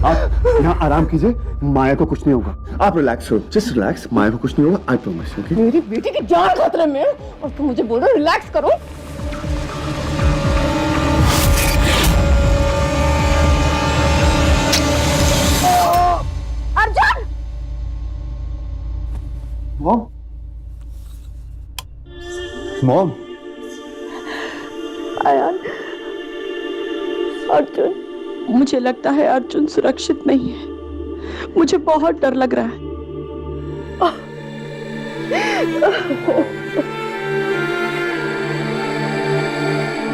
आप यहाँ आराम कीजिए, माया को कुछ नहीं होगा। आप रिलैक्स हो, जस्ट रिलैक्स, माया को कुछ नहीं होगा, आई प्रॉमिस। ओके? मेरी बेटी की जान खतरे में है और तुम मुझे बोल रहे हो रिलैक्स करो। अर्जुन! Mom, mom. आयान, अर्जुन, मुझे लगता है अर्जुन सुरक्षित नहीं है। मुझे बहुत डर लग रहा है।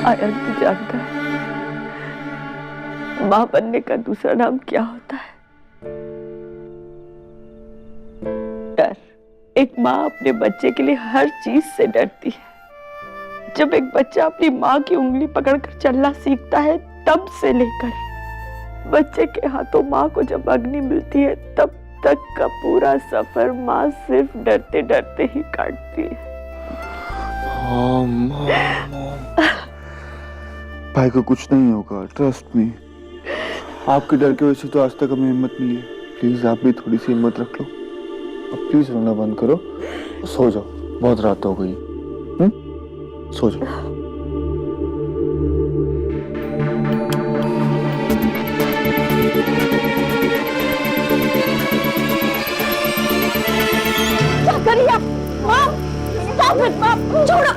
आयान, तू जानता है मां बनने का दूसरा नाम क्या होता है? डर। एक मां अपने बच्चे के लिए हर चीज से डरती है। जब एक बच्चा अपनी मां की उंगली पकड़कर चलना सीखता है, तब से लेकर बच्चे के हाथों मां को जब अग्नि मिलती है, तब तक का पूरा सफर मां सिर्फ डरते डरते ही काटती है। भाई को कुछ नहीं होगा, ट्रस्ट मी। आपके डर की वजह से तो आज तक हमें हिम्मत मिली है। प्लीज आप भी थोड़ी सी हिम्मत रख लो। अब प्लीज रोना बंद करो, सो जाओ, बहुत रात हो गई। सो जाओ। क्या कर रही है माँ? माँ छोड़ो।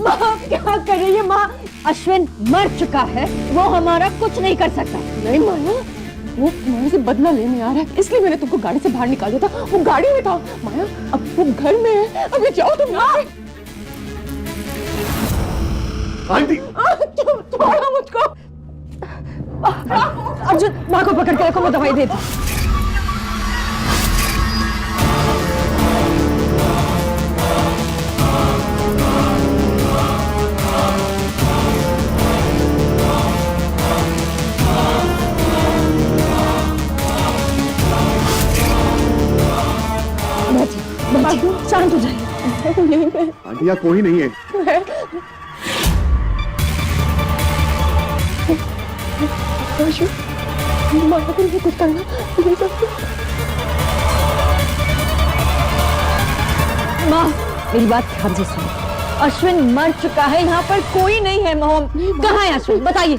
माँ क्या कर रही है माँ? अश्विन मर चुका है, वो हमारा कुछ नहीं कर सकता। नहीं माया, वो तुम्हारे से बदला लेने आ रहा है, इसलिए मैंने तुमको गाड़ी से बाहर निकाल दिया था। वो गाड़ी में था माया, अब वो घर में है। अभी जाओ तुम। आंटी, छोड़ो मुझको। अर्जुन, माँ को पकड़ के रखो, मैं दवाई देती। शांत हो जाइए। आंटी यहाँ कोई नहीं है। माया को नहीं कुछ करना। माँ मेरी बात ध्यान से सुनो, अश्विन मर चुका है, यहाँ पर कोई नहीं है। मोहम कहाँ है अश्विन, बताइए।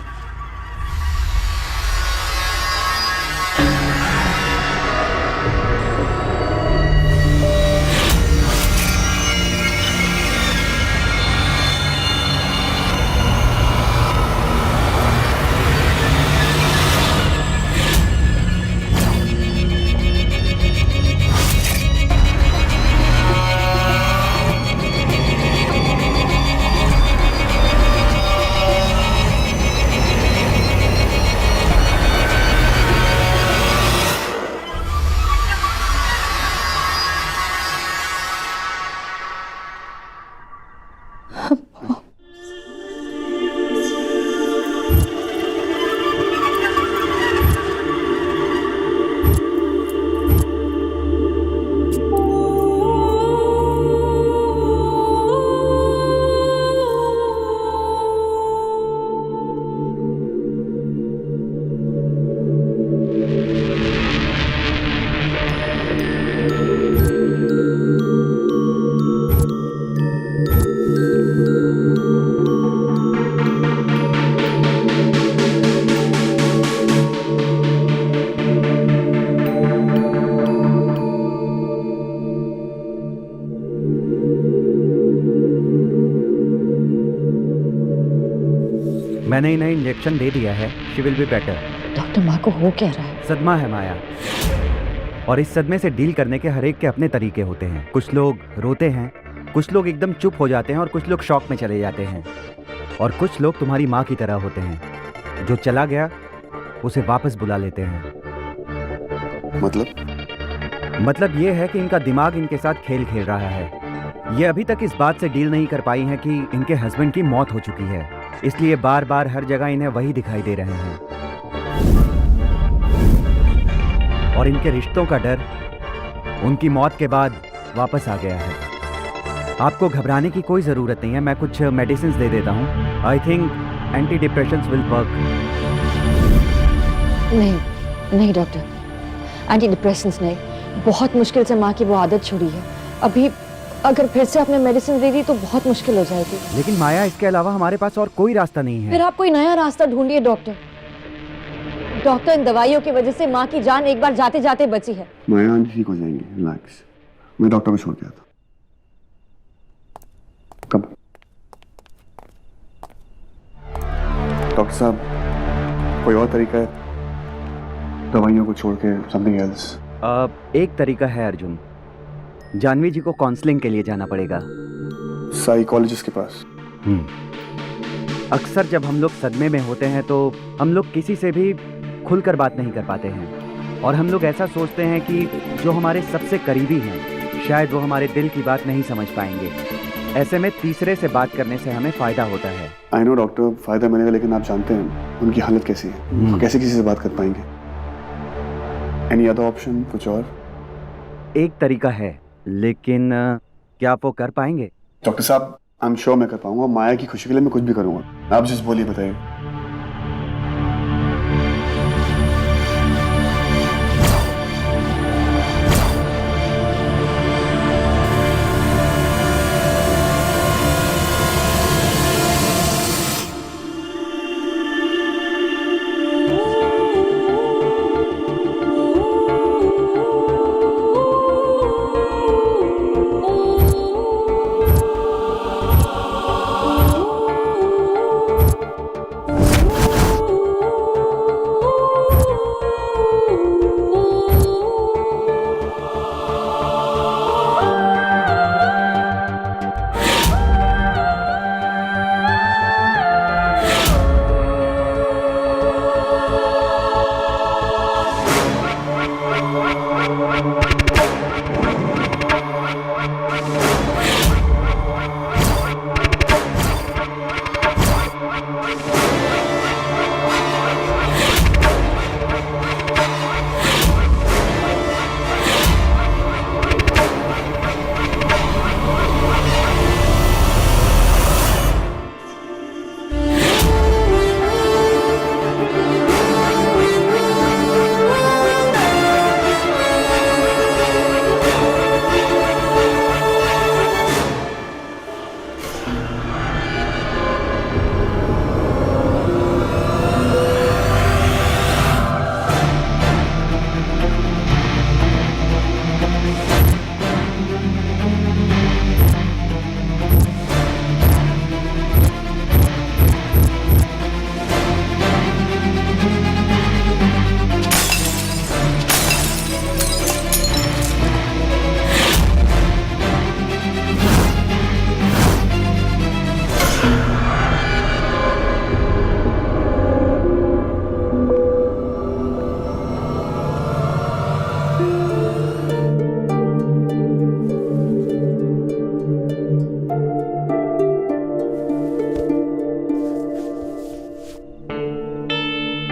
मैंने इन्हें इंजेक्शन दे दिया है, she will be better. Doctor, माँ को हो क्या रहा है? सदमा है माया, और इस सदमे से डील करने के हर एक के अपने तरीके होते हैं। कुछ लोग रोते हैं, कुछ लोग एकदम चुप हो जाते हैं और कुछ लोग शॉक में चले जाते हैं, और कुछ लोग तुम्हारी माँ की तरह होते हैं, जो चला गया उसे वापस बुला लेते हैं। मतलब ये है कि इनका दिमाग इनके साथ खेल खेल रहा है। ये अभी तक इस बात से डील नहीं कर पाई हैं कि इनके हस्बैंड की मौत हो चुकी है, इसलिए बार बार हर जगह इन्हें वही दिखाई दे रहे हैं, और इनके रिश्तों का डर उनकी मौत के बाद वापस आ गया है। आपको घबराने की कोई ज़रूरत नहीं है, मैं कुछ मेडिसिन दे देता हूँ। I think anti depressions will work. नहीं नहीं डॉक्टर, एंटी डिप्रेशंस नहीं, बहुत मुश्किल से माँ की वो आदत छुड़ी है। अभी अगर फिर से आपने मेडिसिन दे दी तो बहुत मुश्किल हो जाएगी। लेकिन माया, इसके अलावा हमारे पास और कोई रास्ता नहीं फिर है। आप कोई नया रास्ता ढूंढिए डॉक्टर। डॉक्टर, इन दवाइयों की वजह से माँ की जान एक बार जाते जाते बची है। माया ठीक हो जाएंगी, रिलैक्स। मैं डॉक्टर को छोड़ के आता। कब? डॉक्टर साहब, कोई और तरीका है दवाइयों को छोड़ के? Something else? एक तरीका है अर्जुन, जानवी जी को काउंसलिंग के लिए जाना पड़ेगा। साइकोलॉजिस्ट के पास? अक्सर जब हम लोग सदमे में होते हैं तो हम लोग किसी से भी खुलकर बात नहीं कर पाते हैं, और हम लोग ऐसा सोचते हैं कि जो हमारे सबसे करीबी हैं शायद वो हमारे दिल की बात नहीं समझ पाएंगे। ऐसे में तीसरे से बात करने से हमें फायदा होता है। आई नो डॉक्टर, फायदा मिलेगा, लेकिन आप जानते हैं उनकी हालत कैसी है, वो कैसे किसी से बात कर पाएंगे? Any other option? कुछ और? एक तरीका है, लेकिन क्या आप वो कर पाएंगे? डॉक्टर साहब, आई एम श्योर मैं कर पाऊंगा। माया की खुशी के लिए मैं कुछ भी करूंगा। आप जस्ट बोलिए, बताइए।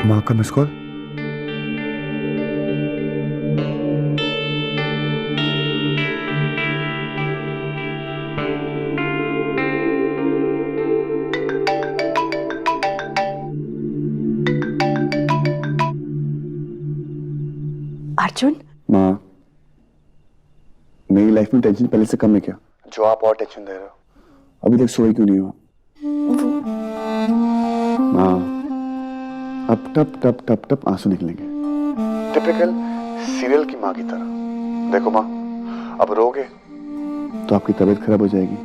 माँ का मिस कॉल? अर्जुन, माँ, मेरी लाइफ में टेंशन पहले से कम है क्या, जो आप और टेंशन दे रहे हो? अभी तक सोई क्यों नहीं हो? माँ, अब टप टप टप टप आंसू निकलेंगे, टिपिकल सीरियल की माँ की तरह। देखो माँ, अब रोगे तो आपकी तबीयत खराब हो जाएगी,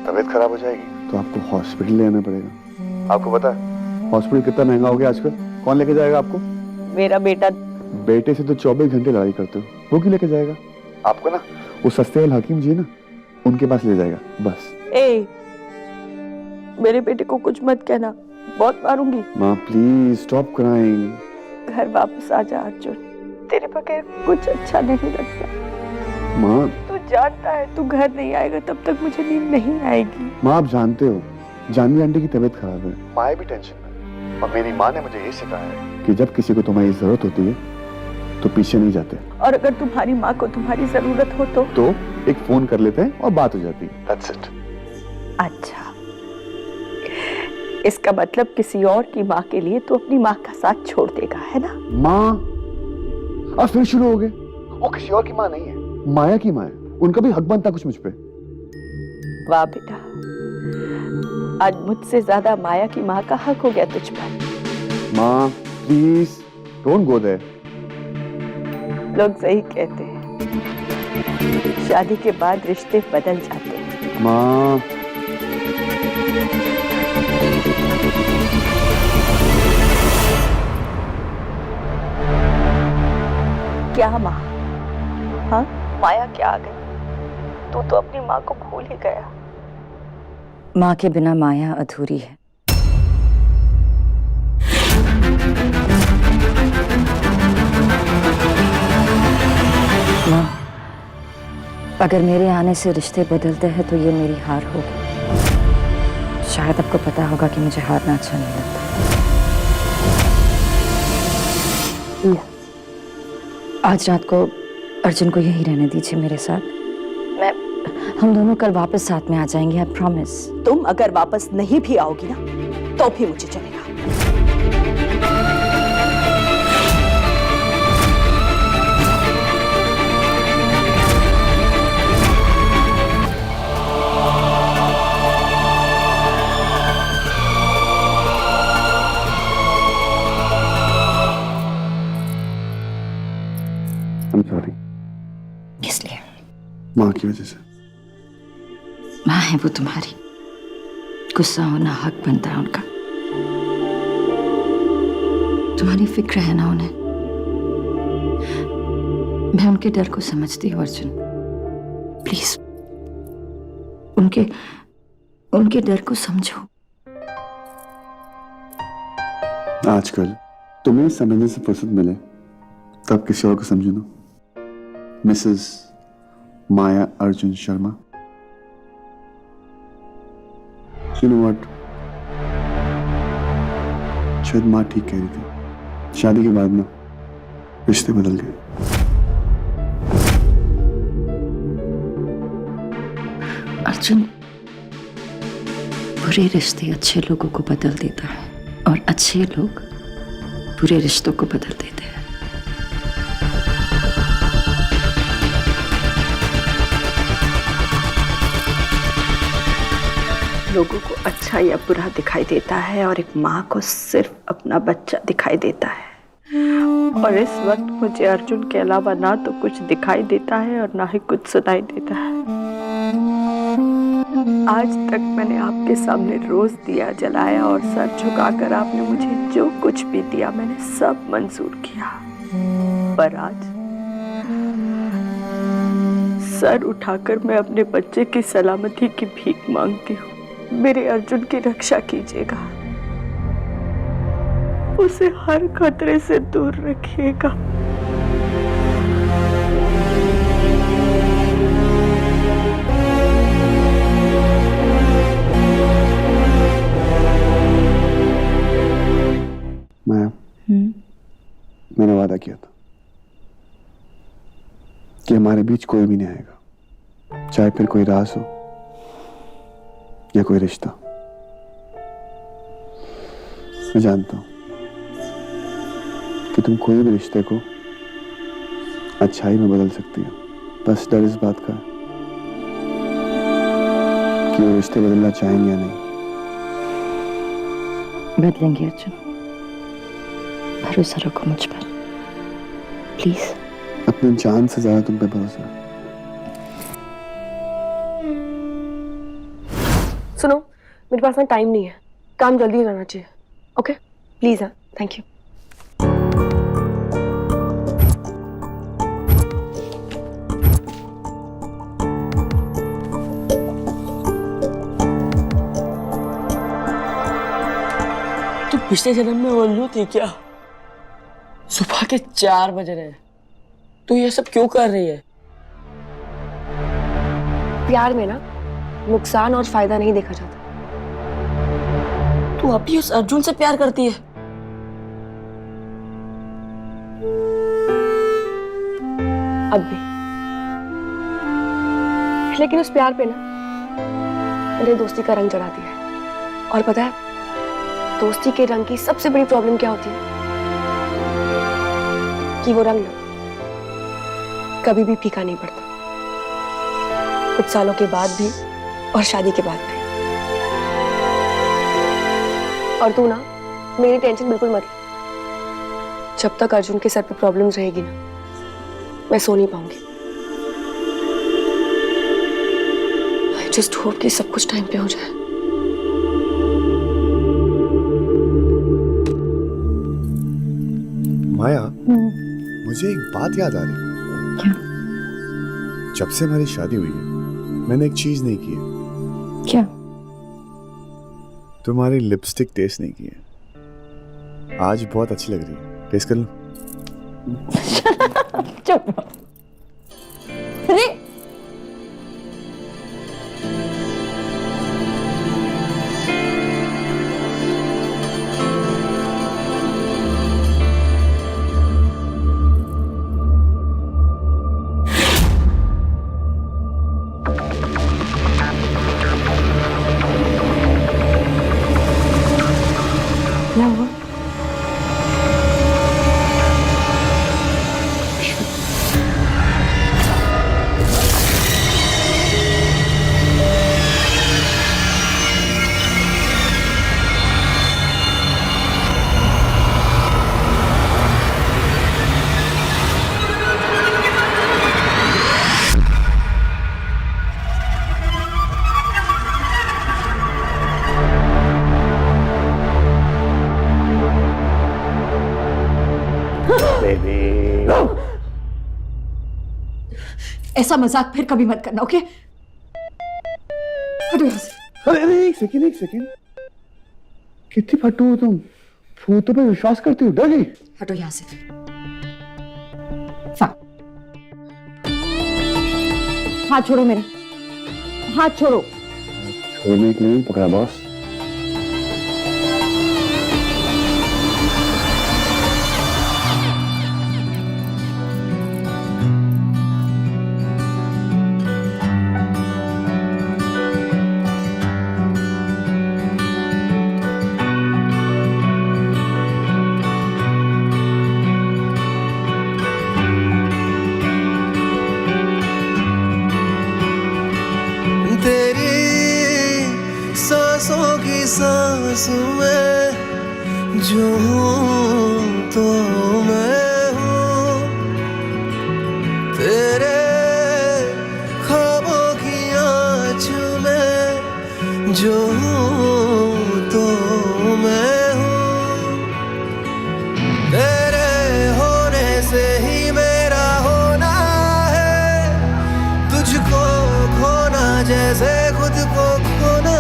तबीयत खराब हो जाएगी तो आपको हॉस्पिटल ले आना पड़ेगा। आपको पता है हॉस्पिटल कितना महंगा हो गया आजकल? कौन लेके जाएगा आपको? मेरा बेटा। बेटे से तो 24 घंटे लड़ाई करते हो, वो क्यों लेके जाएगा आपको? ना वो सस्ते वाले हकीम जी ना, उनके पास ले जाएगा बस। मेरे बेटे को कुछ मत कहना, बहुत मारूंगी। माँ प्लीज स्टॉप क्राइंग। घर वापस आ जा अर्जुन, तेरे बगैर कुछ अच्छा नहीं लगता। माँ, तू जानता है तू घर नहीं आएगा तब तक मुझे नींद नहीं आएगी। माँ आप जानते हो जानवी आंटी की तबीयत खराब है, माँ भी टेंशन में, और मेरी माँ ने मुझे ये सिखाया है कि जब किसी को तुम्हारी जरूरत होती है तो पीछे नहीं जाते। और अगर तुम्हारी माँ को तुम्हारी जरूरत हो तो एक फोन कर लेते हैं और बात हो जाती है। That's it. अच्छा, इसका मतलब किसी और की माँ के लिए तो अपनी माँ का साथ छोड़ देगा, है ना? माँ, अब फिर शुरू हो गए। वो किसी और की माँ नहीं है, माया की माँ है। उनका भी हक बनता कुछ मुझ पे। वाह बेटा, आज मुझसे ज्यादा माया की माँ का हक हो गया तुझ पर। माँ प्लीज डोंट गो देयर। लोग सही कहते हैं, शादी के बाद रिश्ते बदल जाते हैं। माँ क्या माँ? हाँ, माया क्या आ गई? तू तो अपनी माँ को भूल ही गया। माँ के बिना माया अधूरी है। माँ, अगर मेरे आने से रिश्ते बदलते हैं तो ये मेरी हार होगी। शायद आपको पता होगा कि मुझे हारना अच्छा नहीं लगता। आज रात को अर्जुन को यहीं रहने दीजिए मेरे साथ। हम दोनों कल वापस साथ में आ जाएंगे, आई प्रॉमिस। तुम अगर वापस नहीं भी आओगी ना तो भी मुझे चलेगा। I'm sorry। इसलिए माँ की वजह से। माँ है वो तुम्हारी, गुस्सा होना हक बनता है उनका। तुम्हारी फिक्र है ना उन्हें। मैं उनके डर को समझती हूँ अर्जुन, प्लीज उनके डर को समझो। आजकल तुम्हें समझने से फुर्सत मिले तब किसी और को समझो ना। Mrs Maya Arjun Sharma. You know what? शायद माँ ठीक कह रही थी। शादी के बाद ना रिश्ते बदल गए। अर्जुन, बुरे रिश्ते अच्छे लोगों को बदल देता है और अच्छे लोग बुरे रिश्तों को बदल देते हैं। लोगों को अच्छा या बुरा दिखाई देता है और एक माँ को सिर्फ अपना बच्चा दिखाई देता है। और इस वक्त मुझे अर्जुन के अलावा ना तो कुछ दिखाई देता है और ना ही कुछ सुनाई देता है। आज तक मैंने आपके सामने रोज दिया जलाया और सर झुकाकर आपने मुझे जो कुछ भी दिया मैंने सब मंजूर किया। पर आज सर उठाकर मैं अपने बच्चे की सलामती की भीख मांगती हूँ। मेरे अर्जुन की रक्षा कीजिएगा, उसे हर खतरे से दूर रखिएगा। मैंने वादा किया था कि हमारे बीच कोई भी नहीं आएगा, चाहे फिर कोई राज हो या कोई रिश्ता। मैं जानता हूं कि तुम कोई भी रिश्ते को अच्छाई में बदल सकती हो। बस डर इस बात का है कि वो रिश्ते बदलना चाहेंगे या नहीं। बदलेंगे अर्जुन, भरोसा रखो मुझ पर प्लीज। अपनी जान से ज्यादा तुम पे भरोसा है। सुनो, मेरे पास ना टाइम नहीं है, काम जल्दी करना चाहिए। Okay please. हाँ, थैंक यू। तू पिछले जन्म में उल्लू थी क्या? सुबह के 4 बज रहे हैं, तू ये सब क्यों कर रही है? प्यार में ना नुकसान और फायदा नहीं देखा जाता। तू अभी उस अर्जुन से प्यार करती है? अब भी लेकिन उस प्यार पे ना मैंने दोस्ती का रंग चढ़ा दिया है। और पता है दोस्ती के रंग की सबसे बड़ी प्रॉब्लम क्या होती है? कि वो रंग ना कभी भी फीका नहीं पड़ता, कुछ सालों के बाद भी और शादी के बाद भी। और तू ना मेरी टेंशन बिल्कुल मत ले। जब तक अर्जुन के सर पे प्रॉब्लम्स रहेगी ना, मैं सो नहीं पाऊंगी। आई जस्ट होप कि सब कुछ टाइम पे हो जाए। माया, मुझे एक बात याद आ रही है। क्या? जब से हमारी शादी हुई है मैंने एक चीज नहीं की है। क्या? तुम्हारी लिपस्टिक टेस्ट नहीं की है। आज बहुत अच्छी लग रही है, टेस्ट कर लो। चुप। अरे क्या हुआ? ऐसा मजाक फिर कभी मत करना, ओके? हटो यहाँ से। अरे एक सेकंड। कितनी फट्टू हो तुम? भूतों पे विश्वास करती हो? डर गई? हटो यहाँ से। हाँ। हाथ छोड़ो मेरे, हाथ छोड़ो। छोड़ने के लिए पकड़ा बॉस। सांसों की सांस में जो हूँ तो मैं हूँ, तेरे ख्वाबों की आँच में जो हूँ तो मैं हूँ, तेरे होने से ही मेरा होना है, तुझको खोना जैसे खुद को खोना।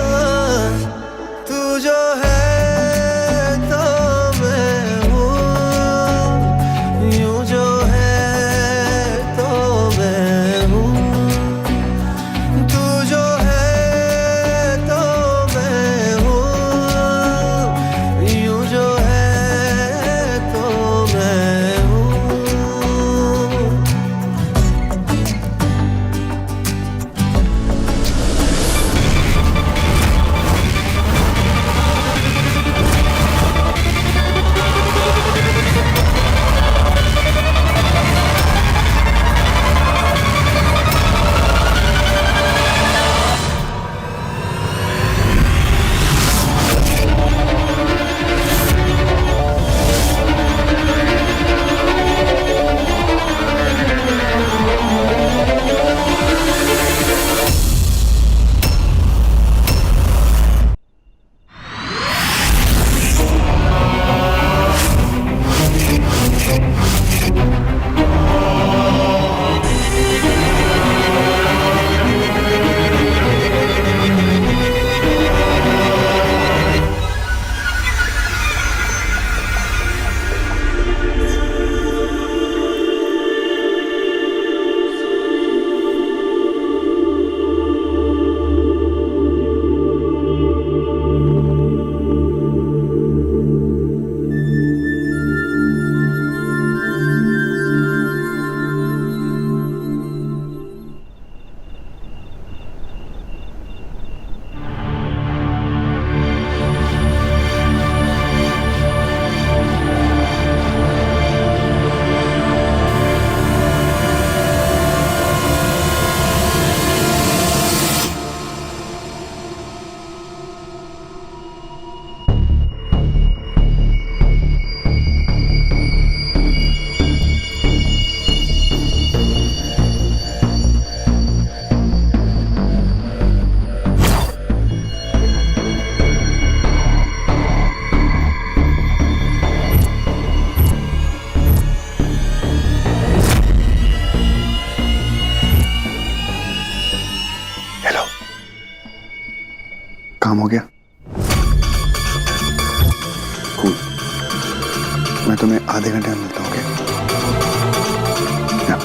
तू जो है तो मैं हूँ, मैं तुम्हें आधे घंटे में मिलता हूँ, ओके? या।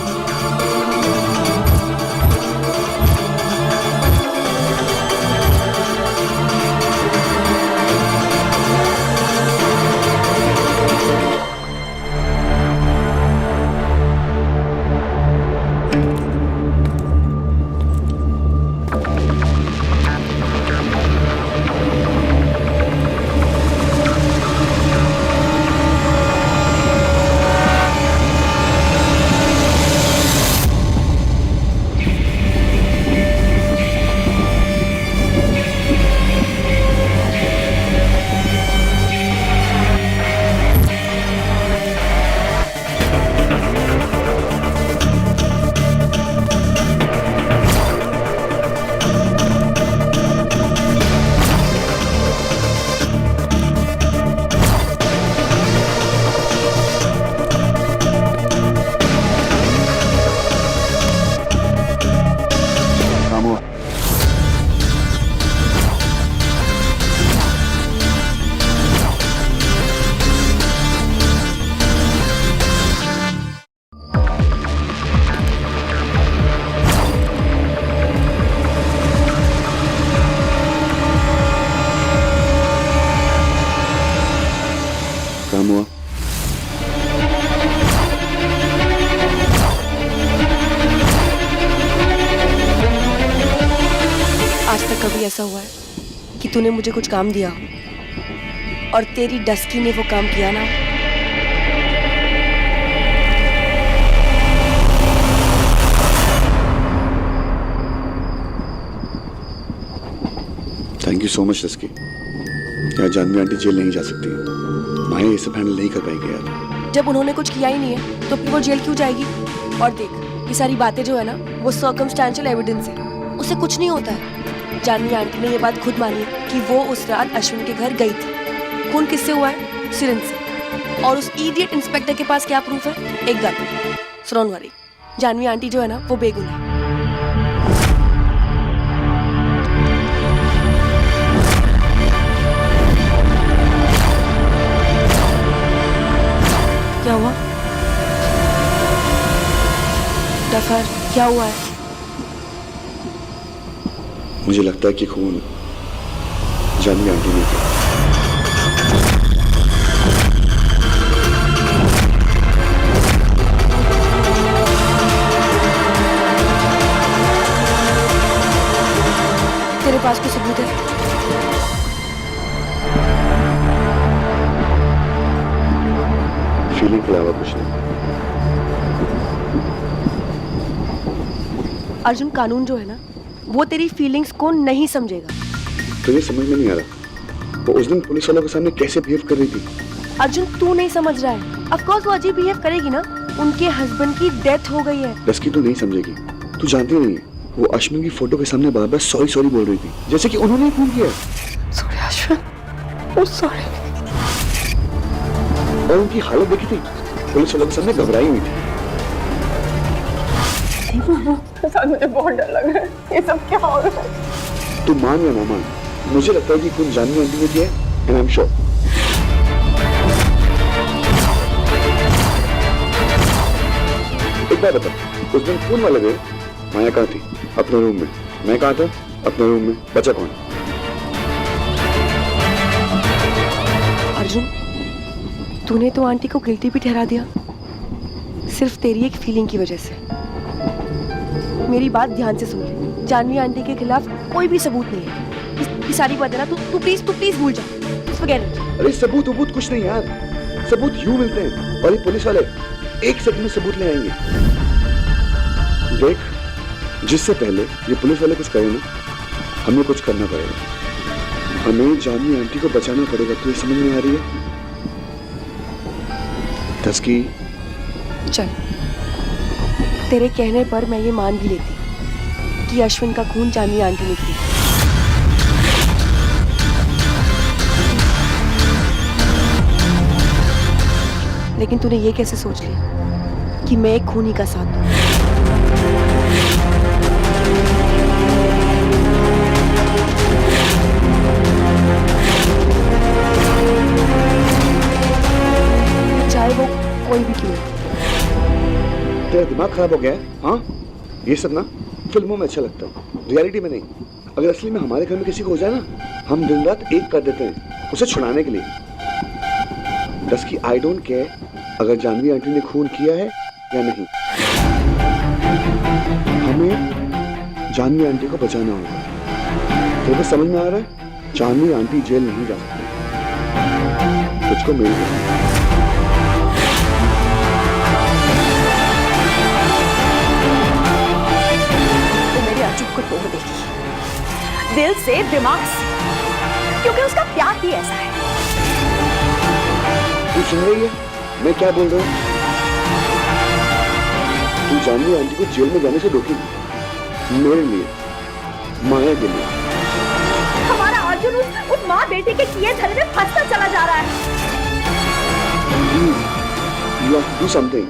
काम हुआ? काम हुआ? आज तक कभी ऐसा हुआ है कि तूने मुझे कुछ काम दिया हो और तेरी डस्की ने वो काम किया ना? Thank you so much risky. यार जानवी आंटी जेल नहीं जा सकती, माया ये सब हैंडल नहीं कर पाएंगे यार। जब उन्होंने कुछ किया ही नहीं है तो फिर वो जेल क्यों जाएगी? और देख, ये सारी बातें जो है ना, वो सर्कमस्टेंशियल एविडेंस है, उससे कुछ नहीं होता है। जानवी आंटी ने ये बात खुद मानी है कि वो उस रात अश्विन के घर गई थी। खून किससे हुआ है? सिरिंज से। और उस इडियट इंस्पेक्टर के पास क्या प्रूफ है? एक गन। So don't worry, Janvi aunty जो है ना, वो बेगुनाह है। क्या हुआ? डफर, क्या हुआ है? मुझे लगता है कि खून जानवी आंटी ने किया। तेरे पास कोई सबूत है? फीलिंग के अलावा कुछ नहीं। अर्जुन, कानून जो है ना, वो तेरी फीलिंग्स को नहीं समझेगा। तुझे समझ में नहीं आ रहा वो उस दिन पुलिस वालों के सामने कैसे बिहेव कर रही थी? अर्जुन, तू नहीं समझ रहा है। ऑफ कोर्स वो अजीब बिहेव करेगी ना, उनके हस्बैंड की डेथ हो गई है। रस्की तू नहीं समझेगी, तू जानती नहीं है वो अश्विन की फोटो के सामने बार बार सॉरी सॉरी बोल रही थी, जैसे कि उन्होंने ही खून किया। Sorry Ashwin, sorry. और उनकी हालत देखी थी, पुलिस वालों के सामने घबराई हुई थी। मुझे बहुत डर लग रहा है, ये सब क्या हो रहा है? तू मान या ना मान, मुझे लगता है कि खून जानवी आंटी ने किया है, एंड आई एम श्योर। एक बात बता, उस दिन खून वाले दिन माया कहाँ थी? अपने रूम में। मैं कहाँ था? अपने रूम में। बचा कौन? अर्जुन, तूने तो आंटी को गिल्टी भी ठहरा दिया, सिर्फ तेरी एक फीलिंग की वजह से। मेरी बात ध्यान से सुन ले, जानवी आंटी के खिलाफ कोई भी सबूत नहीं है। ये सारी बातें ना तू प्लीज भूल जा। अरे सबूत कुछ नहीं यार, सबूत यूं मिलते हैं और ये पुलिस वाले एक सेकंड में सबूत ले आएंगे। देख, जिससे पहले ये पुलिस वाले कुछ करें ना, हमें कुछ करना पड़ेगा। हमें जानवी आंटी को बचाना पड़ेगा। तो ये समझ में आ रही है? तस्की, चल, तेरे कहने पर मैं ये मान भी लेती कि अश्विन का खून जानवी आंटी ने किया। लेकिन तूने ये कैसे सोच लिया कि मैं एक खूनी का साथ दूं? चाहे तेरा दिमाग खराब हो गया है? हाँ, ये सब ना फिल्मों में अच्छा लगता है, रियलिटी में नहीं। अगर असली में हमारे घर में किसी को हो जाए ना, हम दिन रात एक कर देते हैं उसे छुड़ाने के लिए। दस की आई डोंट केयर अगर जानवी आंटी ने खून किया है या नहीं, हमें जानवी आंटी को बचाना होगा। तेरे को समझ में आ रहा है? जानवी आंटी जेल नहीं जा सकती। तुझको मेरी मेरी अचूक को तोड़ देगी, दिल से दिमाग से, क्योंकि उसका प्यार भी ऐसा है। तू सुन रही है मैं क्या बोल रहा हूँ? तू जानवी आंटी को जेल में जाने से रोकेगी मेरे लिए, माया के लिए। हमारा अर्जुन उस माँ बेटी के किए धरे में फंसता चला जा रहा है। You have to do something.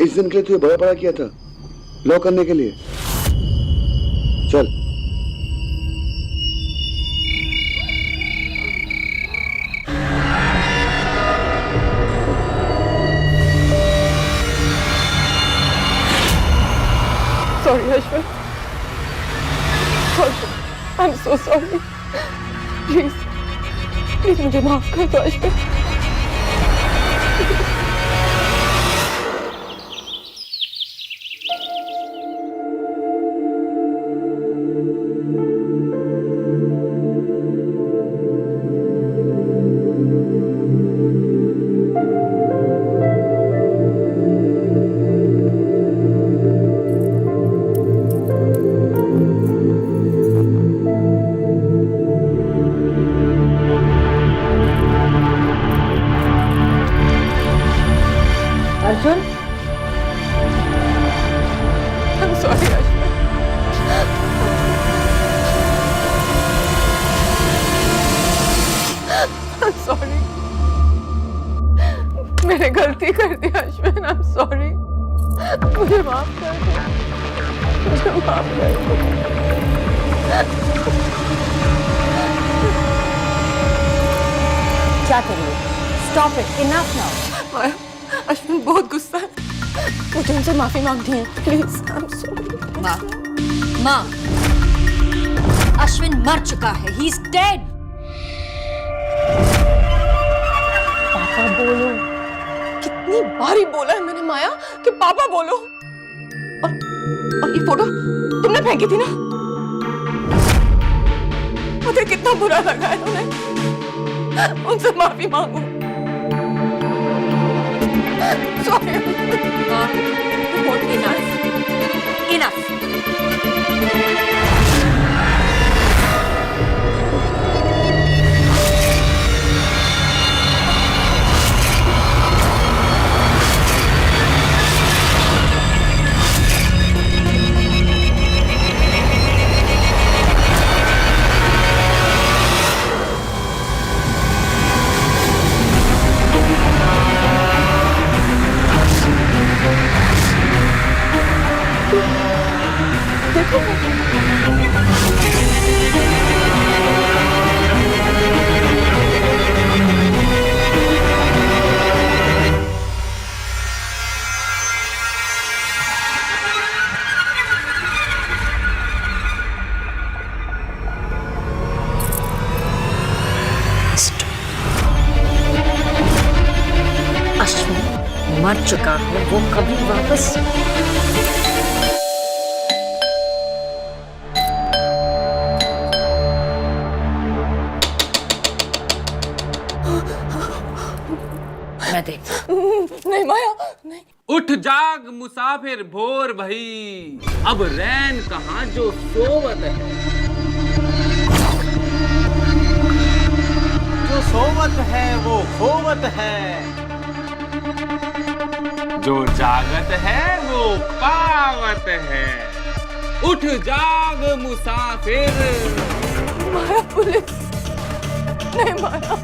इस दिन के लिए तुझे बड़ा किया था, लॉ करने के लिए। चल। Sorry, Ashwin. Sorry. I'm so sorry. Please मुझे माफ कर दो Ashwin. Arjun, I'm sorry, Ashwin. I'm sorry. मैंने गलती कर दी अश्विन, I'm sorry. मुझे माफ कर दो, मुझे माफ कर दो। क्या करिए? Stop it. Enough now. माया, अश्विन बहुत गुस्सा है, मुझे उनसे माफी मांगनी है, प्लीज। I'm sorry. माँ, अश्विन मर चुका है। He's dead. पापा बोलो। कितनी बारी बोला है मैंने माया कि पापा बोलो। और ये फोटो तुमने फेंकी थी ना, मुझे कितना बुरा लगा है उन्हें। उनसे माफी मांगो। Sorry. Enough. अश्विन मर चुका है, वो कभी वापस मैं देख। नहीं माया, नहीं। उठ जाग मुसाफिर भोर भई, अब रैन कहाँ जो सोवत है। जो सोवत है वो खोवत है, जो जागत है वो पावत है। उठ जाग मुसाफिर। माया पुलिस, नहीं माया,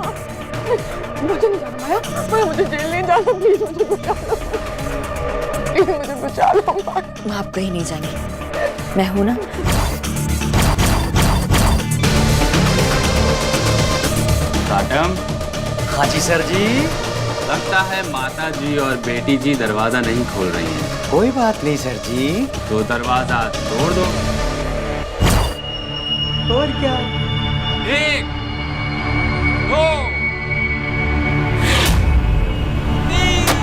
मुझे नहीं जाना माया, मुझे जेल नहीं जाना, प्लीज मुझे बचा लो, प्लीज मुझे बचा लो। मैं आप कहीं नहीं जाएंगी, मैं हूं ना। साटम। हाँ जी सर जी। लगता है माता जी और बेटी जी दरवाजा नहीं खोल रही हैं। कोई बात नहीं सर जी। तो दरवाजा तोड़ दो। और क्या? 1 2 3।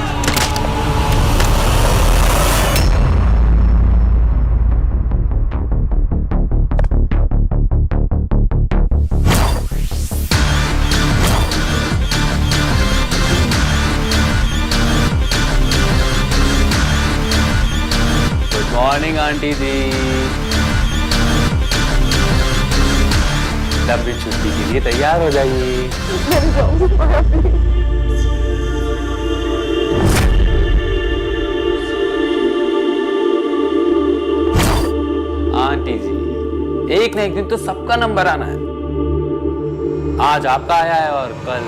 गुड मॉर्निंग आंटी जी। लंबी छुट्टी के लिए तैयार हो जाइए। आंटी जी, एक न एक दिन तो सबका नंबर आना है। आज आपका आया है और कल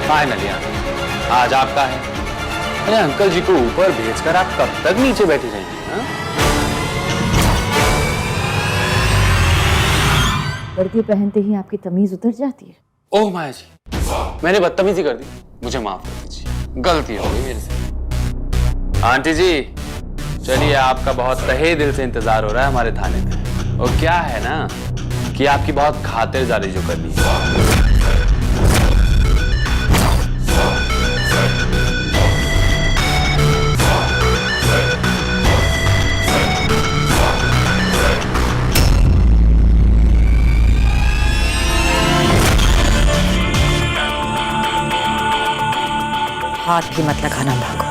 फाइनली आज आपका है। अरे अंकल जी को ऊपर भेजकर आप कब तक नीचे बैठे रहेंगे? हाँ? वर्दी पहनते ही आपकी तमीज उतर जाती है। ओह माया जी, मैंने बदतमीजी कर दी, मुझे माफ कर दीजिए, गलती हो गई मेरे से। आंटी जी चलिए, आपका बहुत तहे दिल से इंतजार हो रहा है हमारे थाने में। और क्या है ना कि आपकी बहुत खातिरदारी जो करनी है। हाथ भी मत लगाना भागो।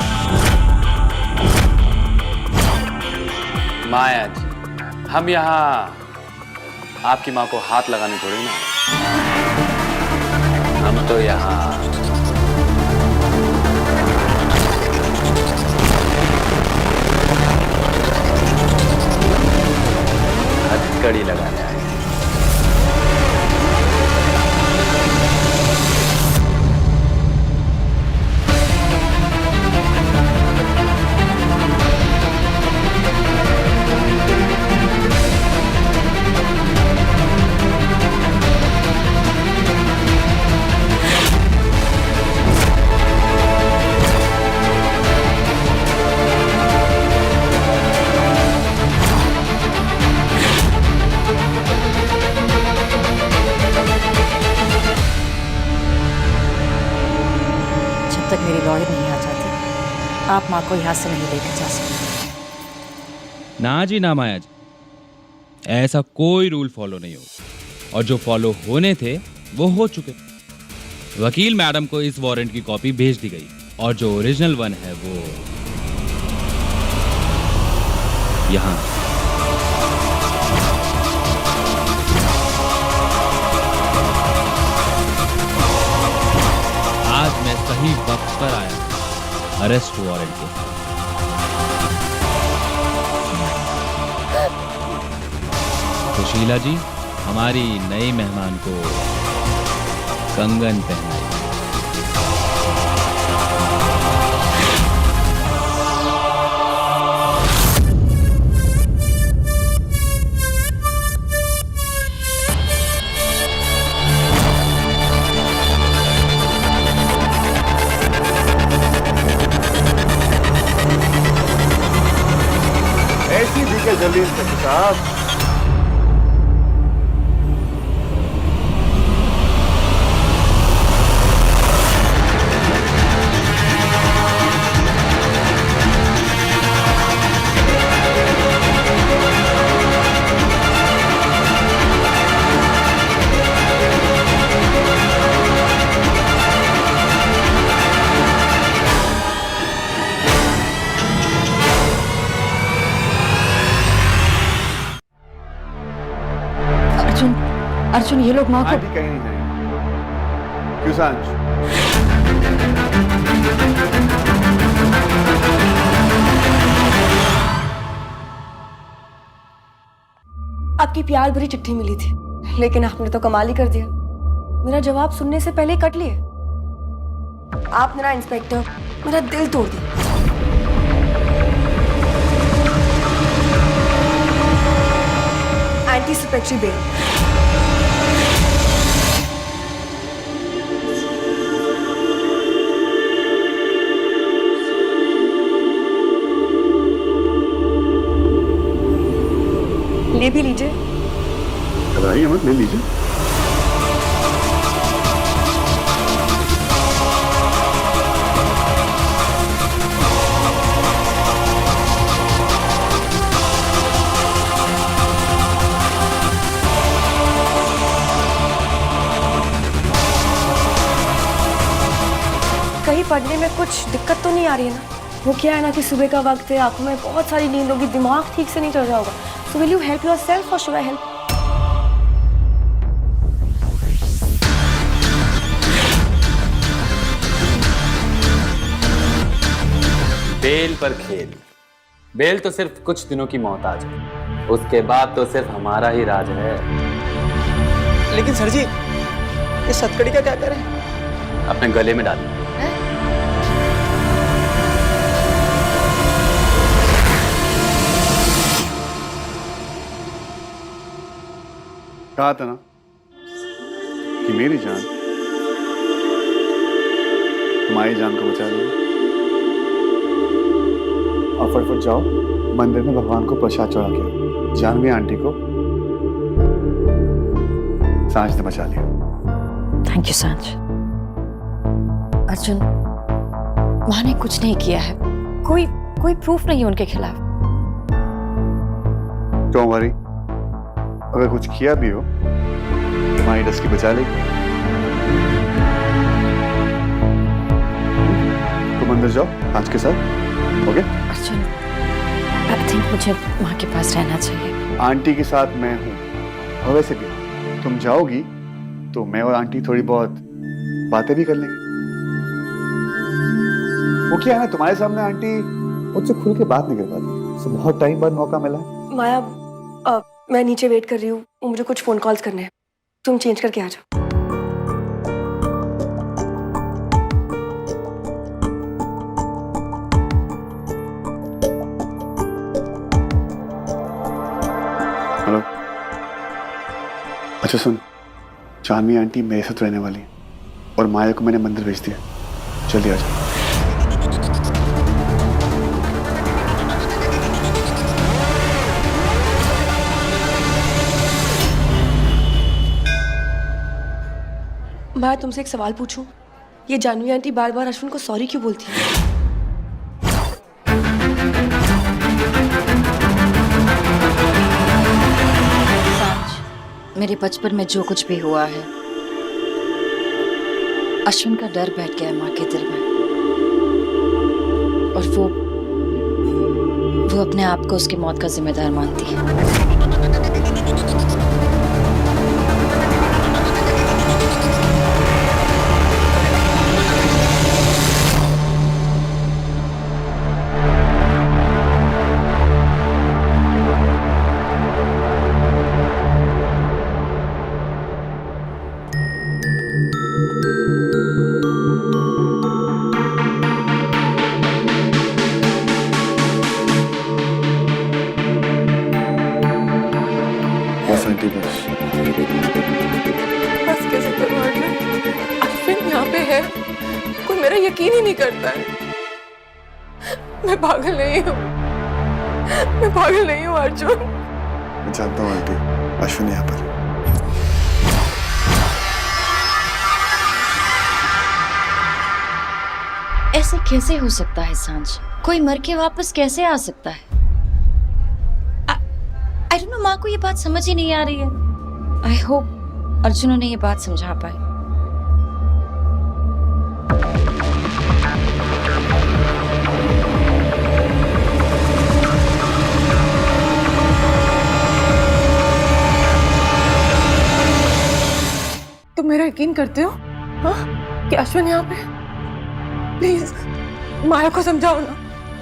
माया जी, हम यहाँ आपकी माँ को हाथ लगाने थोड़ी ना, हम तो यहाँ हथकड़ी लगाने आए। जब तक मेरी लॉयर नहीं आ जाती, आप माँ को यहाँ से नहीं लेकर जा सकते। ना जी ना माया जी, ऐसा कोई रूल फॉलो नहीं होगा, और जो फॉलो होने थे वो हो चुके। वकील मैडम को इस वारंट की कॉपी भेज दी गई, और जो ओरिजिनल वन है वो यहाँ। आज मैं सही वक्त पर आया अरेस्ट वारंट के। सुशीला जी, हमारी नई मेहमान को कंगन पहनाई। ऐसी भी क्या जल्दी इंस्पेक्टर साहब? अर्जुन, ये लोग माँ को... आंटी कहीं नहीं जाएंगे। क्यों सांझ? आपकी प्यार भरी चिट्ठी मिली थी, लेकिन आपने तो कमाल ही कर दिया। मेरा जवाब सुनने से पहले कट लिए। आप मेरा इंस्पेक्टर, मेरा दिल तोड़ दिया। Anticipatory bail. ले भी लीजिए। घबराइए मत, ले लीजिए। कहीं पढ़ने में कुछ दिक्कत तो नहीं आ रही है ना? वो क्या है ना कि सुबह का वक्त है, आंखों में बहुत सारी नींद होगी, दिमाग ठीक से नहीं चल रहा होगा। So will you help yourself or should I help? बेल पर खेल। बेल तो सिर्फ कुछ दिनों की मोहताज है, उसके बाद तो सिर्फ हमारा ही राज है। लेकिन सर जी, इस हथकड़ी का क्या करें? अपने गले में डाल। कहा था ना कि मेरी जान तुम्हारी जान को बचा लेगी। और फटफट जाओ, मंदिर में भगवान को प्रसाद चढ़ा के आओ। जानवी आंटी को सांझ ने बचा लिया। थैंक यू सांझ। अर्जुन, माँ ने कुछ नहीं किया है, कोई प्रूफ नहीं है उनके खिलाफ। डोंट वरी, अगर कुछ किया भी हो तुम्हारी डस्की बचा लेगी। तुम अंदर जाओ आज के साथ। ओके अर्जुन, आई थिंक मुझे माँ के पास रहना चाहिए। आंटी के साथ मैं हूँ, और वैसे भी तुम जाओगी तो मैं और आंटी थोड़ी बहुत बातें भी कर लेंगे। वो क्या है ना, तुम्हारे सामने आंटी मुझसे खुल के बात नहीं कर पाती, तो बहुत टाइम बाद मौका मिला है। माया, मैं नीचे वेट कर रही हूँ, मुझे कुछ फोन कॉल्स करने हैं, तुम चेंज करके आ जाओ। हेलो। अच्छा सुन, जानवी आंटी मेरे साथ रहने वाली है और माया को मैंने मंदिर भेज दिया। जल्दी आ जाओ। मैं तुमसे एक सवाल पूछूं? ये जानवी आंटी बार बार अश्विन को सॉरी क्यों बोलती है? मेरे बचपन में जो कुछ भी हुआ है, अश्विन का डर बैठ गया है माँ के दिल में, और वो अपने आप को उसकी मौत का जिम्मेदार मानती है। बस कैसे करूं अर्जुन? अश्विन यहाँ पे है, कोई मेरा यकीन ही नहीं करता है। मैं पागल नहीं हूँ, मैं पागल नहीं हूँ अर्जुन। मैं जानता हूँ आंटी, अश्विन यहाँ पर। ऐसे कैसे हो सकता है सांझ? कोई मर के वापस कैसे आ सकता है? आई डोंट नो, माँ को ये बात समझ ही नहीं आ रही है। आई होप अर्जुन उन्हें ये बात समझा पाए। तुम मेरा यकीन करते हो हाँ कि अश्विन यहाँ पे? प्लीज माया को समझाओ ना,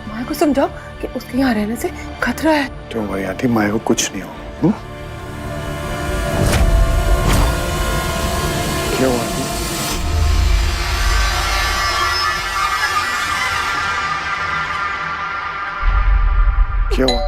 माया को समझाओ कि उसके यहाँ रहने से खतरा है। तो भाई आंटी, माया को कुछ नहीं हो। क्या हुआ आंटी? क्या हुआ?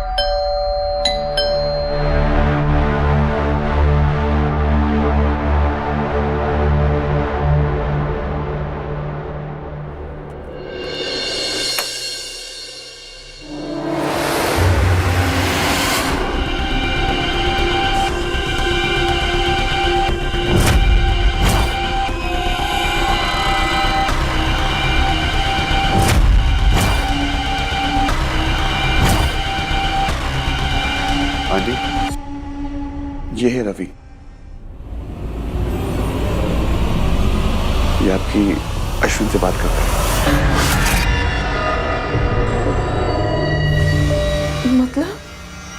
आंटी, ये है रवि। ये आपकी अश्विन से बात कर रहा है।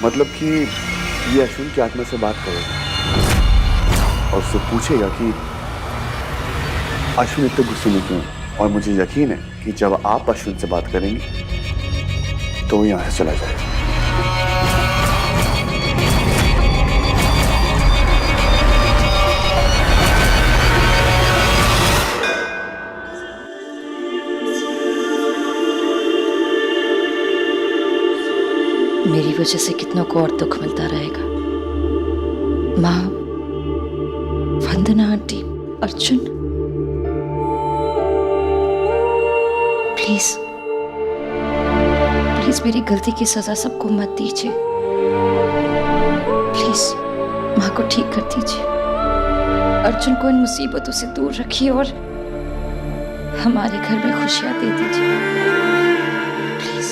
मतलब कि ये अश्विन की आत्मा से बात करेगा और उससे पूछेगा कि अश्विन इतने गुस्से में क्यों है। और मुझे यकीन है कि जब आप अश्विन से बात करेंगे तो वो यहाँ से चला जाएगा। मेरी वजह से कितनों को और दुख मिलता रहेगा। माँ, वंदना आंटी, अर्जुन, प्लीज प्लीज मेरी गलती की सजा सबको मत दीजिए। प्लीज माँ को ठीक कर दीजिए। अर्जुन को इन मुसीबतों से दूर रखिए और हमारे घर में खुशियां दे दीजिए। प्लीज।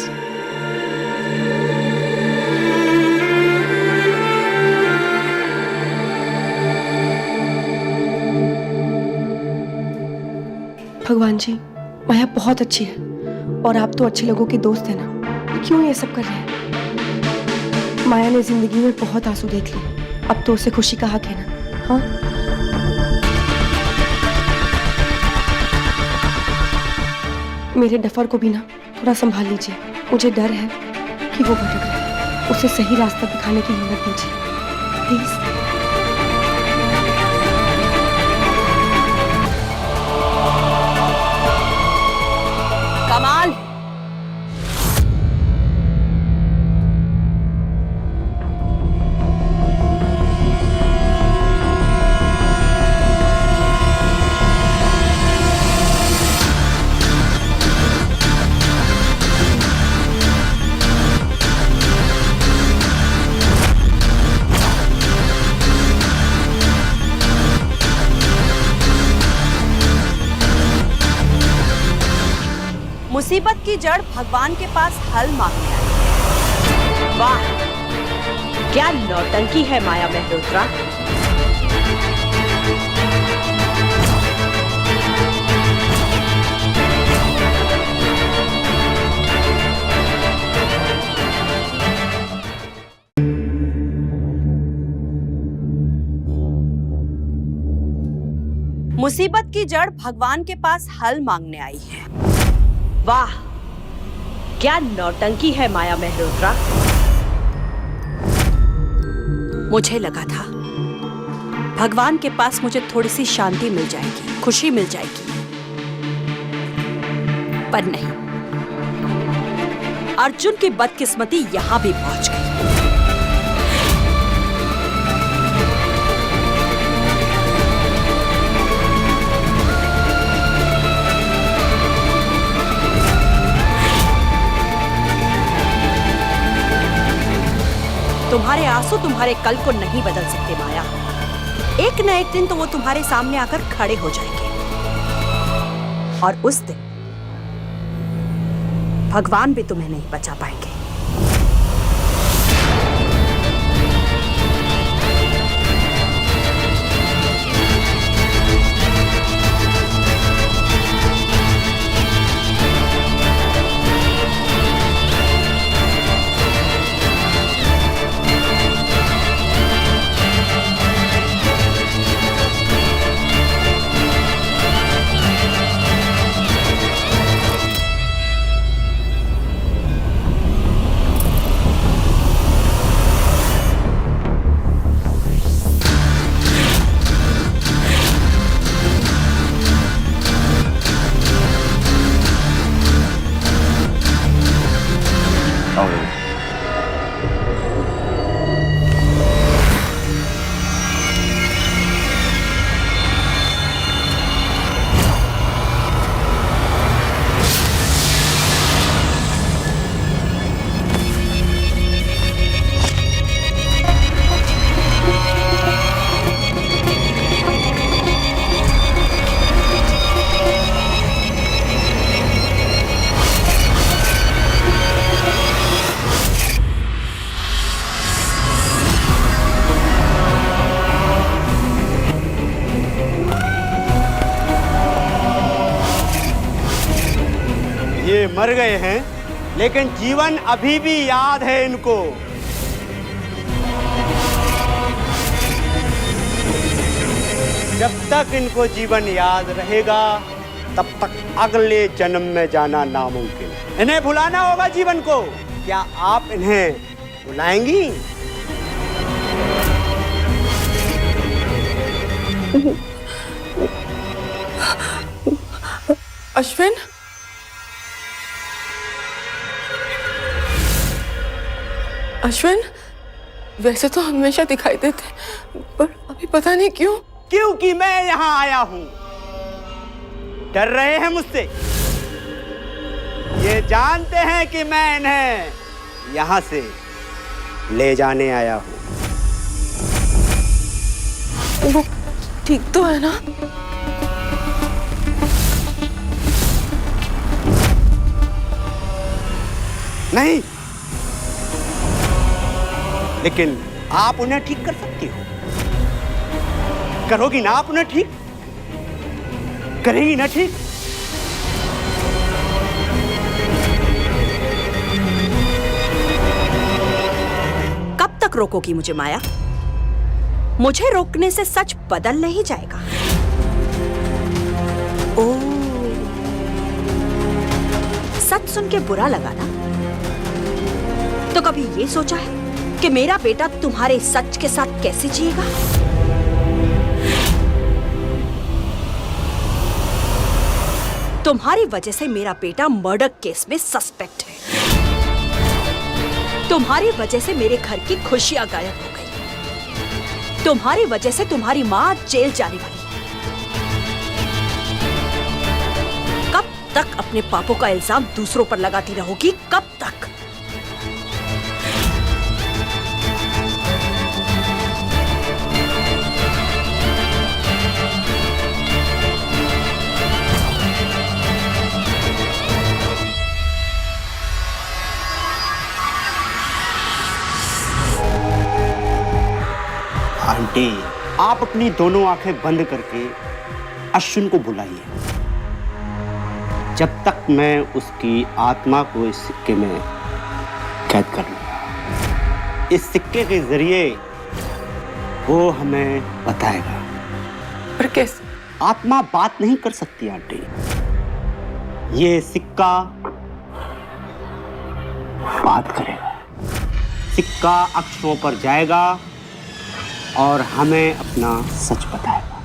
भगवान जी, माया बहुत अच्छी है और आप तो अच्छे लोगों के दोस्त हैं ना, क्यों ये सब कर रहे हैं? माया ने जिंदगी में बहुत आंसू देख लिए, अब तो उसे खुशी का हक है ना। हाँ, मेरे डफर को भी ना थोड़ा संभाल लीजिए। मुझे डर है कि वो भटक रहा है, उसे सही रास्ता दिखाने की हिम्मत दीजिए प्लीज। कमाल, मुसीबत की जड़ भगवान के पास हल मांगने आई। वाह, क्या नौटंकी है माया मेहरोत्रा। मुसीबत की जड़ भगवान के पास हल मांगने आई है। वाह, क्या नौटंकी है माया मेहरोत्रा। मुझे लगा था भगवान के पास मुझे थोड़ी सी शांति मिल जाएगी, खुशी मिल जाएगी, पर नहीं, अर्जुन की बदकिस्मती यहां भी पहुंच गई। तुम्हारे आंसू तुम्हारे कल को नहीं बदल सकते माया। एक न एक दिन तो वो तुम्हारे सामने आकर खड़े हो जाएंगे और उस दिन भगवान भी तुम्हें नहीं बचा पाएंगे। मर गए हैं, लेकिन जीवन अभी भी याद है इनको। जब तक इनको जीवन याद रहेगा, तब तक अगले जन्म में जाना नामुमकिन है। इन्हें भुलाना होगा जीवन को। क्या आप इन्हें भुलाएंगी? अश्विन, अश्विन, वैसे तो हमेशा दिखाई देते, पर अभी पता नहीं क्यों। क्योंकि मैं यहाँ आया हूँ। डर रहे हैं मुझसे? ये जानते हैं कि मैं इन्हें यहाँ से ले जाने आया हूँ। वो ठीक तो है ना? नहीं, लेकिन आप उन्हें ठीक कर सकती हो। करोगी ना आप उन्हें ठीक? करेगी ना ठीक? कब तक रोकोगी मुझे माया? मुझे रोकने से सच बदल नहीं जाएगा। ओह, सच सुन के बुरा लगा ना? तो कभी ये सोचा है कि मेरा बेटा तुम्हारे सच के साथ कैसे जिएगा? तुम्हारी वजह से मेरा बेटा मर्डर केस में सस्पेक्ट है। तुम्हारी वजह से मेरे घर की खुशियां गायब हो गई। तुम्हारी वजह से तुम्हारी मां जेल जाने वाली है। कब तक अपने पापों का इल्जाम दूसरों पर लगाती रहोगी? कब तक? आंटी, आप अपनी दोनों आंखें बंद करके अश्विन को बुलाइए। जब तक मैं उसकी आत्मा को इस सिक्के में कैद कर लूंगा। इस सिक्के के जरिए वो हमें बताएगा। पर कैसे? आत्मा बात नहीं कर सकती आंटी। ये सिक्का बात करेगा। सिक्का अक्षरों पर जाएगा और हमें अपना सच बताएगा।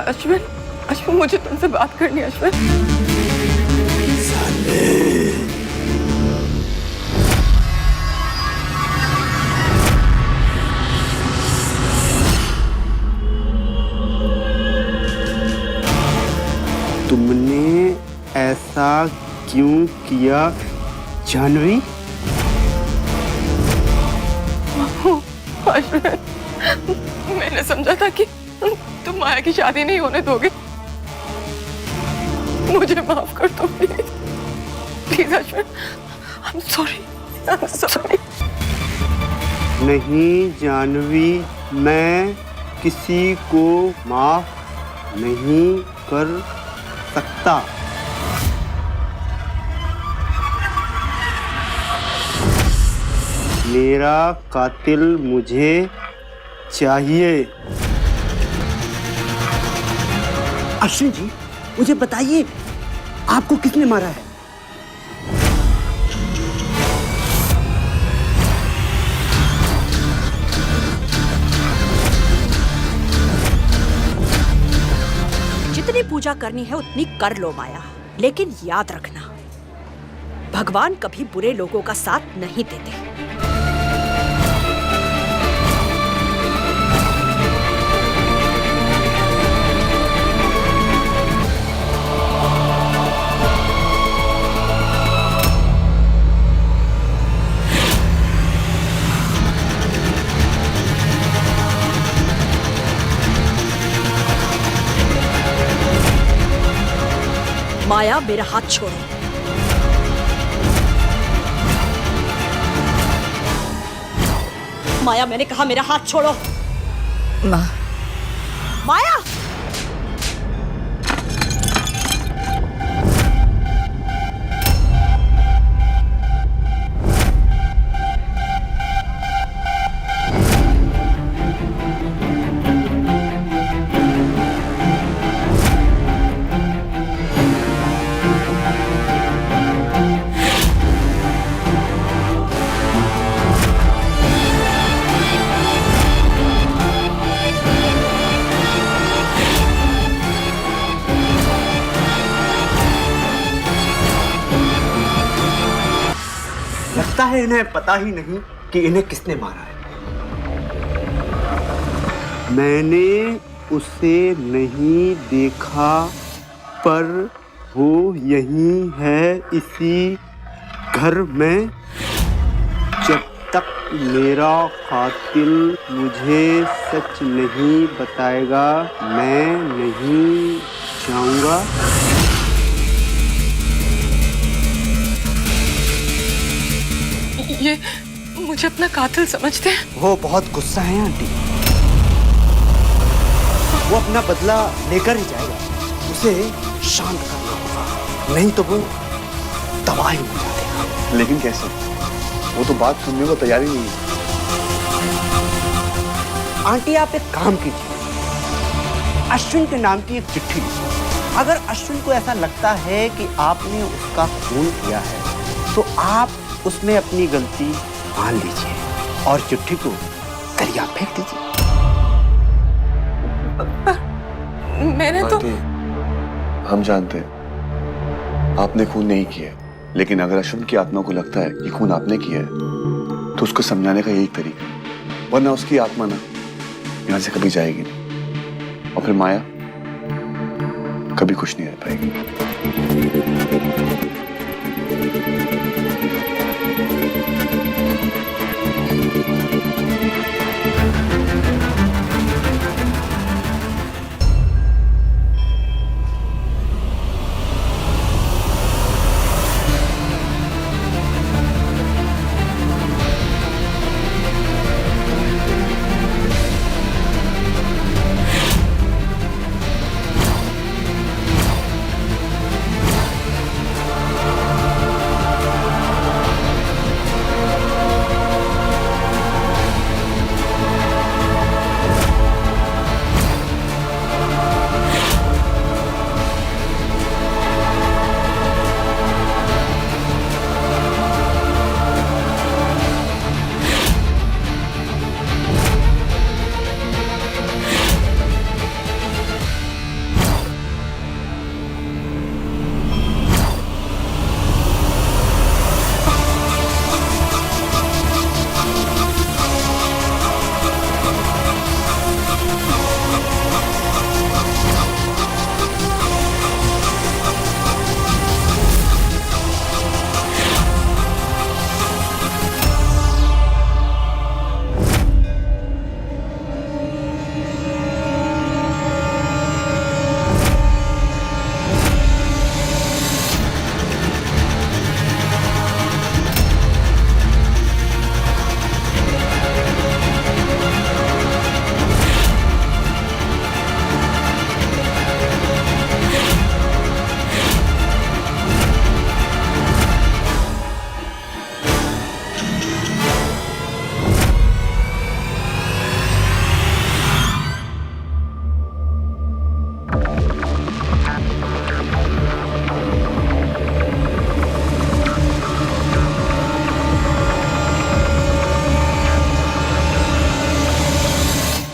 अश्विन, अश्विन, मुझे तुमसे बात करनी है अश्विन। तुमने ऐसा क्यों किया जानवी? अश्विन, मैंने समझा था कि तुम माया की शादी नहीं होने दोगे। मुझे माफ कर दो please, please Ashwin. I am sorry. नहीं जानवी, मैं किसी को माफ नहीं कर सकता। मेरा कातिल मुझे चाहिए। अश्विन जी, मुझे बताइए, आपको किसने मारा है? जितनी पूजा करनी है उतनी कर लो माया, लेकिन याद रखना, भगवान कभी बुरे लोगों का साथ नहीं देते। माया, मेरा हाथ छोड़ो। माया, मैंने कहा मेरा हाथ छोड़ो। माँ, माया! लगता है इन्हें पता ही नहीं कि इन्हें किसने मारा है। मैंने उसे नहीं देखा, पर वो यहीं है, इसी घर में। जब तक मेरा कातिल मुझे सच नहीं बताएगा, मैं नहीं जाऊंगा। ये मुझे अपना कातिल समझते हैं? वो बहुत गुस्सा है आंटी। वो अपना बदला लेकर ही जाएगा। उसे शांत करना होगा, नहीं तो वो तबाही हो जाएगा। लेकिन कैसे? वो तो बात सुनने को तैयार ही नहीं है। आंटी, आप एक काम कीजिए, अश्विन के नाम की एक चिट्ठी लिखिए। अगर अश्विन को ऐसा लगता है कि आपने उसका खून किया है, तो आप उसमें अपनी गलती मान लीजिए और चिट्ठी को दरिया फेंक दीजिए। मैंने तो आंटी, हम जानते हैं आपने खून नहीं किया, लेकिन अगर अश्विन की आत्मा को लगता है कि खून आपने किया है, तो उसको समझाने का यही तरीका, वरना उसकी आत्मा ना यहाँ से कभी जाएगी नहीं, और फिर माया कभी खुश नहीं रह पाएगी।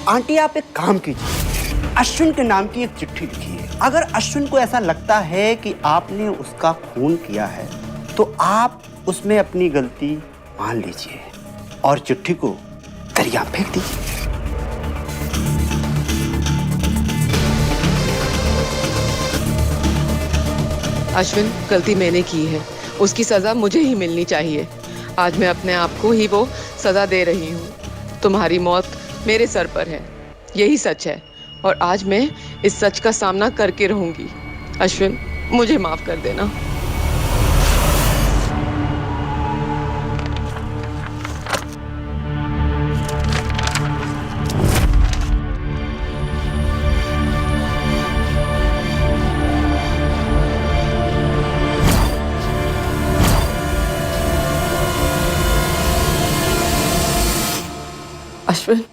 आंटी, आप एक काम कीजिए, अश्विन के नाम की एक चिट्ठी लिखिए। अगर अश्विन को ऐसा लगता है कि आपने उसका खून किया है, तो आप उसमें अपनी गलती मान लीजिए और चिट्ठी को दरिया फेंक दीजिए। अश्विन, गलती मैंने की है, उसकी सजा मुझे ही मिलनी चाहिए। आज मैं अपने आप को ही वो सजा दे रही हूँ। तुम्हारी मौत मेरे सर पर है, यही सच है, और आज मैं इस सच का सामना करके रहूंगी। अश्विन, मुझे माफ कर देना। अश्विन,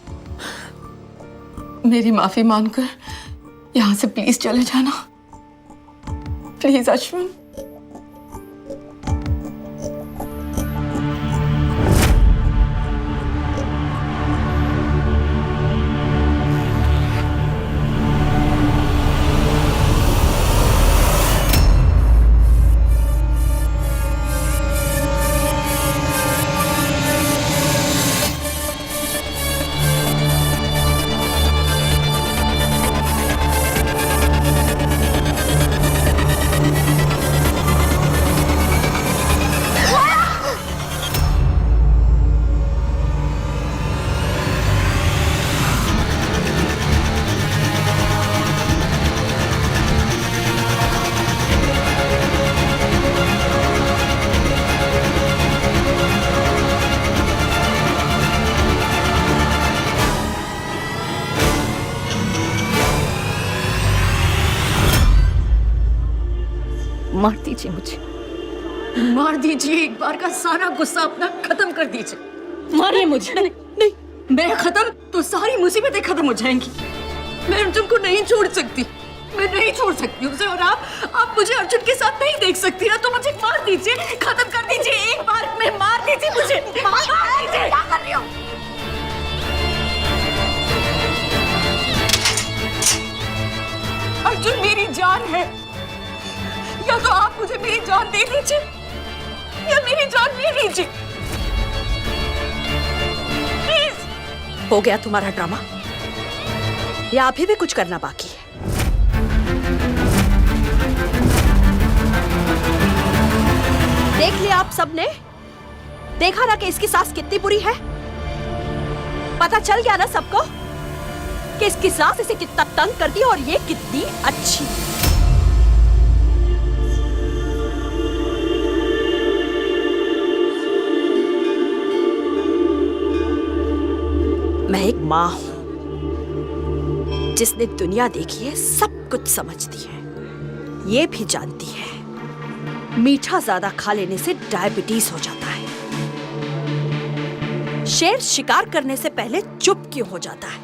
मेरी माफी मानकर यहाँ से प्लीज चले जाना। प्लीज अश्विन। मार दीजिए मुझे, मार दीजिए। एक बार का सारा गुस्सा अपना खत्म कर दीजिए। मारिए मुझे। नहीं, नहीं, मैं खत्म तो सारी मुसीबतें खत्म हो जाएंगी। मैं अर्जुन को नहीं छोड़ सकती, मैं नहीं छोड़ सकती उसे। और आप मुझे अर्जुन के साथ नहीं देख सकती ना, तो मुझे मार दीजिए, खत्म कर दीजिए। एक बार में मार दीजिए मुझे, मार दीजिए। क्या कर रही हो? अर्जुन मेरी जान है, या तो आप मुझे मेरी जान दे दीजिए या मेरी जान ले लीजिए। प्लीज। हो गया तुम्हारा ड्रामा, या अभी भी कुछ करना बाकी है? देख लिया आप सबने? देखा ना कि इसकी सास कितनी बुरी है? पता चल गया ना सबको कि इसकी सास इसे कितना तंग करती है और ये कितनी अच्छी। मैं एक माँ हूं जिसने दुनिया देखी है, सब कुछ समझती है, ये भी जानती है मीठा ज्यादा खा लेने से डायबिटीज हो जाता है। शेर शिकार करने से पहले चुप क्यों हो जाता है?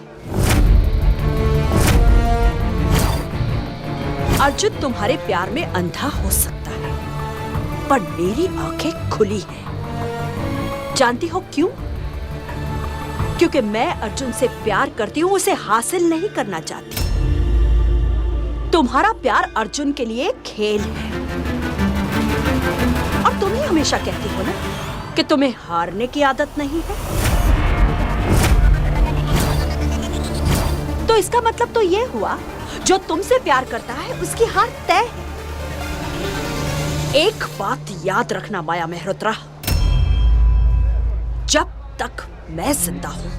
अर्जुन तुम्हारे प्यार में अंधा हो सकता है, पर मेरी आंखें खुली हैं। जानती हो क्यों? क्योंकि मैं अर्जुन से प्यार करती हूँ, उसे हासिल नहीं करना चाहती। तुम्हारा प्यार अर्जुन के लिए खेल है, और तुम ही हमेशा कहती हो ना कि तुम्हें हारने की आदत नहीं है। तो इसका मतलब तो ये हुआ, जो तुमसे प्यार करता है उसकी हार तय है। एक बात याद रखना माया मेहरोत्रा, जब तक मैं जिंदा हूं,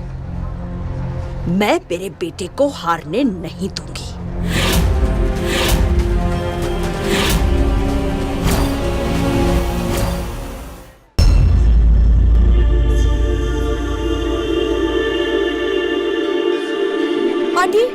मैं मेरे बेटे को हारने नहीं दूंगी। आंटी,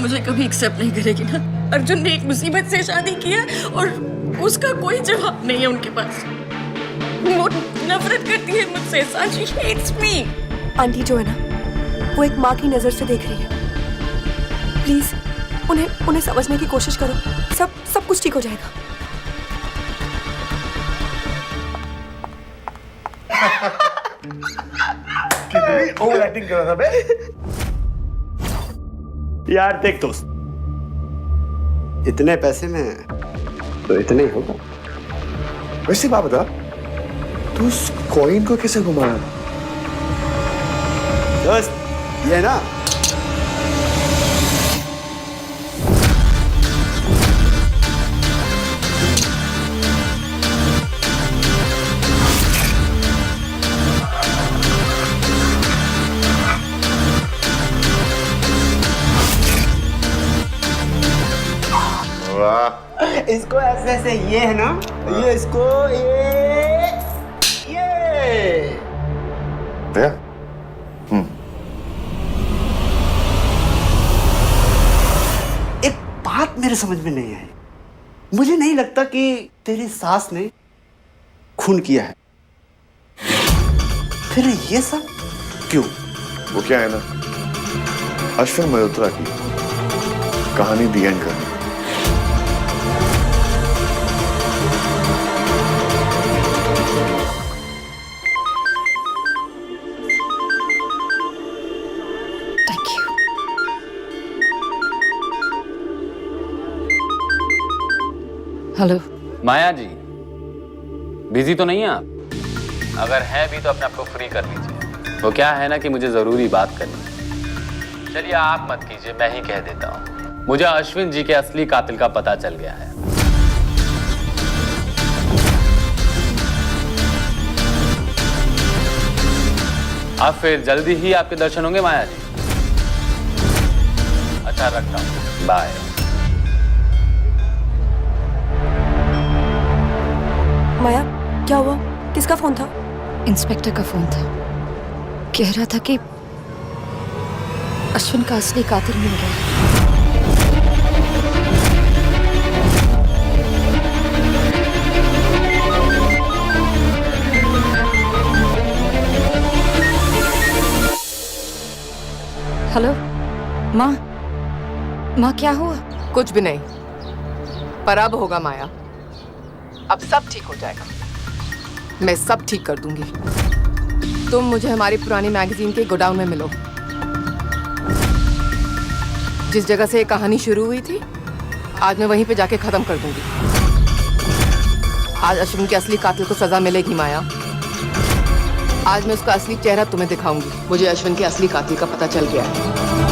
मुझे कभी एक्सेप्ट नहीं करेगी ना। अर्जुन ने एक मुसीबत से शादी की है और उसका कोई जवाब नहीं है उनके पास। वो नफरत करती है मुझसे। She hates me। आंटी जो है ना, वो एक माँ की नजर से देख रही है। प्लीज उन्हें समझने की कोशिश करो, सब कुछ ठीक हो जाएगा। कितनी ओवर एक्टिंग कर रहा था बे। यार देख दोस्त, इतने पैसे में तो इतने ही होगा। वैसे बात बता, तू उस कॉइन को कैसे घुमाया? दोस्त ये ना, इसको ऐसे ऐसे ये है ना, ये इसको ये भैया एक बात मेरे समझ में नहीं आई। मुझे नहीं लगता कि तेरी सास ने खून किया है, फिर ये सब क्यों? वो क्या है ना, अश्विन मल्होत्रा की कहानी दी एंड करनी। हेलो माया जी, बिजी तो नहीं है आप? अगर है भी तो अपने आप को फ्री कर लीजिए। वो क्या है ना कि मुझे जरूरी बात करनी है। चलिए आप मत कीजिए, मैं ही कह देता हूँ। मुझे अश्विन जी के असली कातिल का पता चल गया है। अब फिर जल्दी ही आपके दर्शन होंगे माया जी। अच्छा रखता हूँ, बाय। माया, क्या हुआ? किसका फोन था? इंस्पेक्टर का फोन था। कह रहा था कि अश्विन का असली कातिल मिल गया। हेलो माँ, माँ क्या हुआ? कुछ भी नहीं, पर अब होगा माया। अब सब ठीक हो जाएगा, मैं सब ठीक कर दूंगी। तुम मुझे हमारी पुरानी मैगजीन के गोडाउन में मिलो। जिस जगह से ये कहानी शुरू हुई थी, आज मैं वहीं पे जाके खत्म कर दूंगी। आज अश्विन के असली कातिल को सजा मिलेगी माया। आज मैं उसका असली चेहरा तुम्हें दिखाऊंगी। मुझे अश्विन के असली कातिल का पता चल गया है।